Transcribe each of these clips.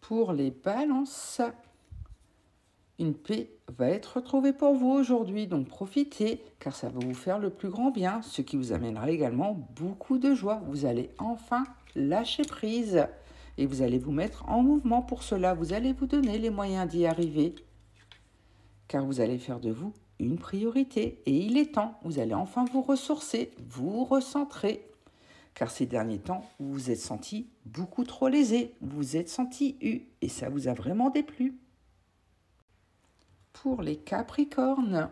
Pour les balances, une paix va être retrouvée pour vous aujourd'hui, donc profitez, car ça va vous faire le plus grand bien, ce qui vous amènera également beaucoup de joie. Vous allez enfin lâcher prise et vous allez vous mettre en mouvement pour cela. Vous allez vous donner les moyens d'y arriver, car vous allez faire de vous une priorité. Et il est temps, vous allez enfin vous ressourcer, vous recentrer, car ces derniers temps, vous vous êtes senti beaucoup trop lésé, vous vous êtes senti et ça vous a vraiment déplu. Pour les Capricornes,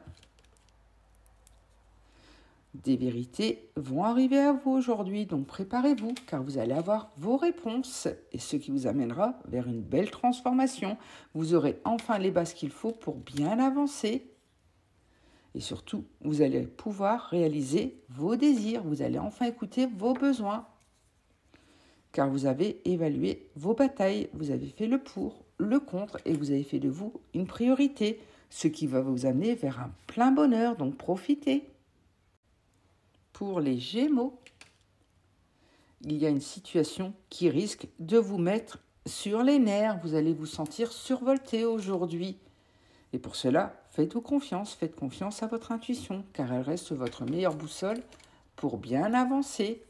des vérités vont arriver à vous aujourd'hui, donc préparez-vous, car vous allez avoir vos réponses, et ce qui vous amènera vers une belle transformation. Vous aurez enfin les bases qu'il faut pour bien avancer. Et surtout, vous allez pouvoir réaliser vos désirs, vous allez enfin écouter vos besoins, car vous avez évalué vos batailles, vous avez fait le pour, le contre, et vous avez fait de vous une priorité, ce qui va vous amener vers un plein bonheur, donc profitez. Pour les Gémeaux, il y a une situation qui risque de vous mettre sur les nerfs, vous allez vous sentir survolté aujourd'hui. Et pour cela, faites confiance à votre intuition, car elle reste votre meilleure boussole pour bien avancer.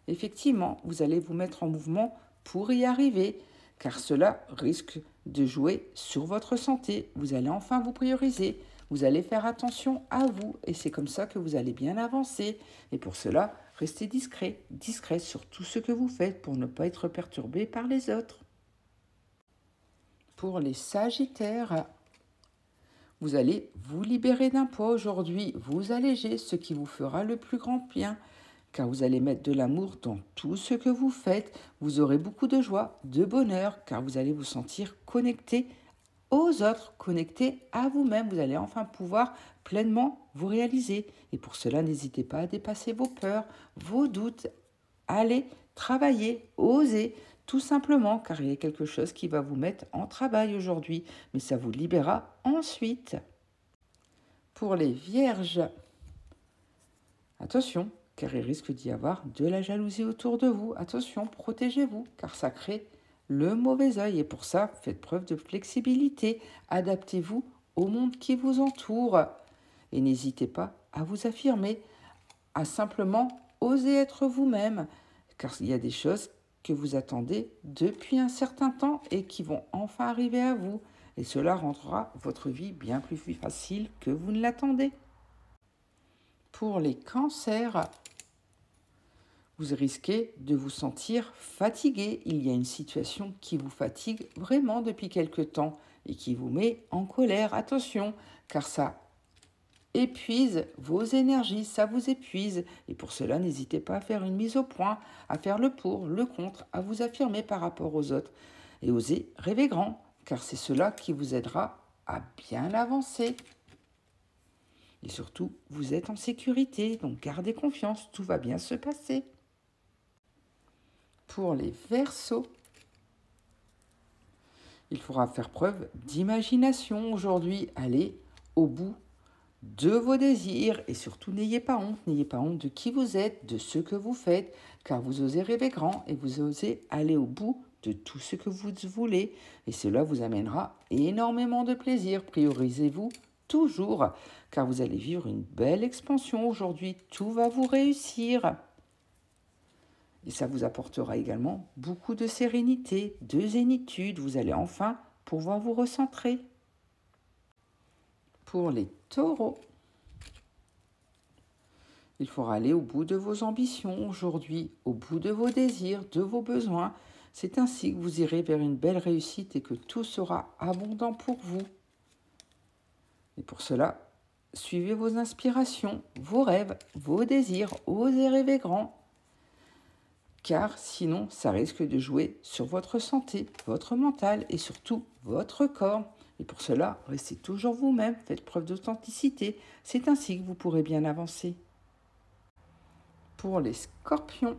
Effectivement, vous allez vous mettre en mouvement pour y arriver, car cela risque de jouer sur votre santé. Vous allez enfin vous prioriser, vous allez faire attention à vous, et c'est comme ça que vous allez bien avancer. Et pour cela, restez discret sur tout ce que vous faites pour ne pas être perturbé par les autres. Pour les Sagittaires, vous allez vous libérer d'un poids aujourd'hui, vous alléger, ce qui vous fera le plus grand bien, car vous allez mettre de l'amour dans tout ce que vous faites. Vous aurez beaucoup de joie, de bonheur, car vous allez vous sentir connecté aux autres, connecté à vous-même. Vous allez enfin pouvoir pleinement vous réaliser. Et pour cela, n'hésitez pas à dépasser vos peurs, vos doutes. Allez travailler, osez, tout simplement, car il y a quelque chose qui va vous mettre en travail aujourd'hui, mais ça vous libérera ensuite. Pour les Vierges, attention, car il risque d'y avoir de la jalousie autour de vous. Attention, protégez-vous, car ça crée le mauvais œil. Et pour ça, faites preuve de flexibilité. Adaptez-vous au monde qui vous entoure. Et n'hésitez pas à vous affirmer, à simplement oser être vous-même, car il y a des choses que vous attendez depuis un certain temps et qui vont enfin arriver à vous. Et cela rendra votre vie bien plus facile que vous ne l'attendez. Pour les cancers, vous risquez de vous sentir fatigué. Il y a une situation qui vous fatigue vraiment depuis quelque temps et qui vous met en colère. Attention, car ça épuise vos énergies, ça vous épuise. Et pour cela, n'hésitez pas à faire une mise au point, à faire le pour, le contre, à vous affirmer par rapport aux autres. Et osez rêver grand, car c'est cela qui vous aidera à bien avancer. Et surtout, vous êtes en sécurité, donc gardez confiance, tout va bien se passer. Pour les Verseaux, il faudra faire preuve d'imagination aujourd'hui. Allez au bout de vos désirs et surtout n'ayez pas honte de qui vous êtes, de ce que vous faites, car vous osez rêver grand et vous osez aller au bout de tout ce que vous voulez. Et cela vous amènera énormément de plaisir. Priorisez-vous toujours, car vous allez vivre une belle expansion aujourd'hui. Tout va vous réussir. Et ça vous apportera également beaucoup de sérénité, de zénitude. Vous allez enfin pouvoir vous recentrer. Pour les Taureaux, il faudra aller au bout de vos ambitions aujourd'hui, au bout de vos désirs, de vos besoins. C'est ainsi que vous irez vers une belle réussite et que tout sera abondant pour vous. Et pour cela, suivez vos inspirations, vos rêves, vos désirs, osez rêver grand. Car sinon, ça risque de jouer sur votre santé, votre mental et surtout votre corps. Et pour cela, restez toujours vous-même, faites preuve d'authenticité. C'est ainsi que vous pourrez bien avancer. Pour les Scorpions,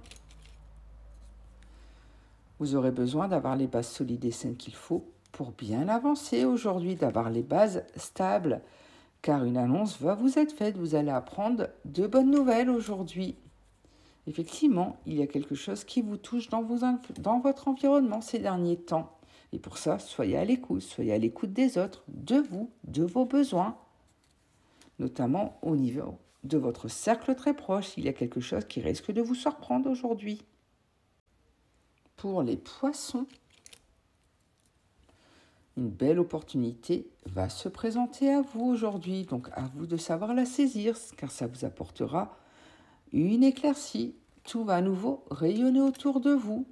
vous aurez besoin d'avoir les bases solides et saines qu'il faut pour bien avancer aujourd'hui, d'avoir les bases stables, car une annonce va vous être faite. Vous allez apprendre de bonnes nouvelles aujourd'hui. Effectivement, il y a quelque chose qui vous touche dans votre environnement ces derniers temps. Et pour ça, soyez à l'écoute des autres, de vous, de vos besoins, notamment au niveau de votre cercle très proche. Il y a quelque chose qui risque de vous surprendre aujourd'hui. Pour les poissons, une belle opportunité va se présenter à vous aujourd'hui, donc à vous de savoir la saisir, car ça vous apportera une éclaircie. Tout va à nouveau rayonner autour de vous.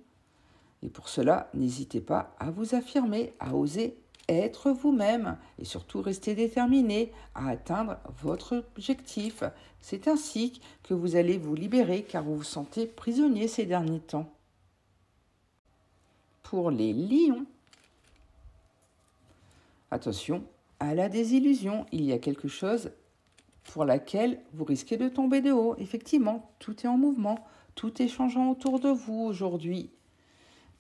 Et pour cela, n'hésitez pas à vous affirmer, à oser être vous-même et surtout rester déterminé à atteindre votre objectif. C'est ainsi que vous allez vous libérer car vous vous sentez prisonnier ces derniers temps. Pour les lions, attention à la désillusion. Il y a quelque chose pour laquelle vous risquez de tomber de haut. Effectivement, tout est en mouvement, tout est changeant autour de vous aujourd'hui.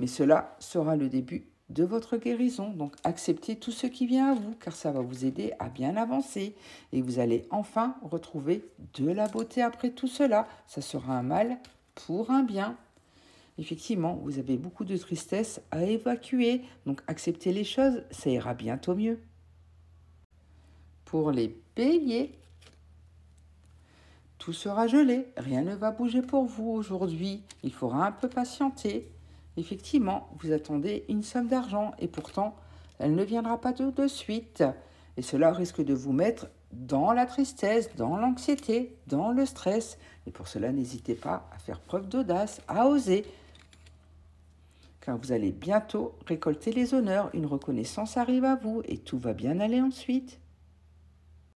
Mais cela sera le début de votre guérison. Donc acceptez tout ce qui vient à vous car ça va vous aider à bien avancer. Et vous allez enfin retrouver de la beauté après tout cela. Ça sera un mal pour un bien. Effectivement, vous avez beaucoup de tristesse à évacuer. Donc acceptez les choses, ça ira bientôt mieux. Pour les béliers, tout sera gelé, rien ne va bouger pour vous aujourd'hui. Il faudra un peu patienter. Effectivement, vous attendez une somme d'argent et pourtant, elle ne viendra pas tout de suite. Et cela risque de vous mettre dans la tristesse, dans l'anxiété, dans le stress. Et pour cela, n'hésitez pas à faire preuve d'audace, à oser. Car vous allez bientôt récolter les honneurs, une reconnaissance arrive à vous et tout va bien aller ensuite.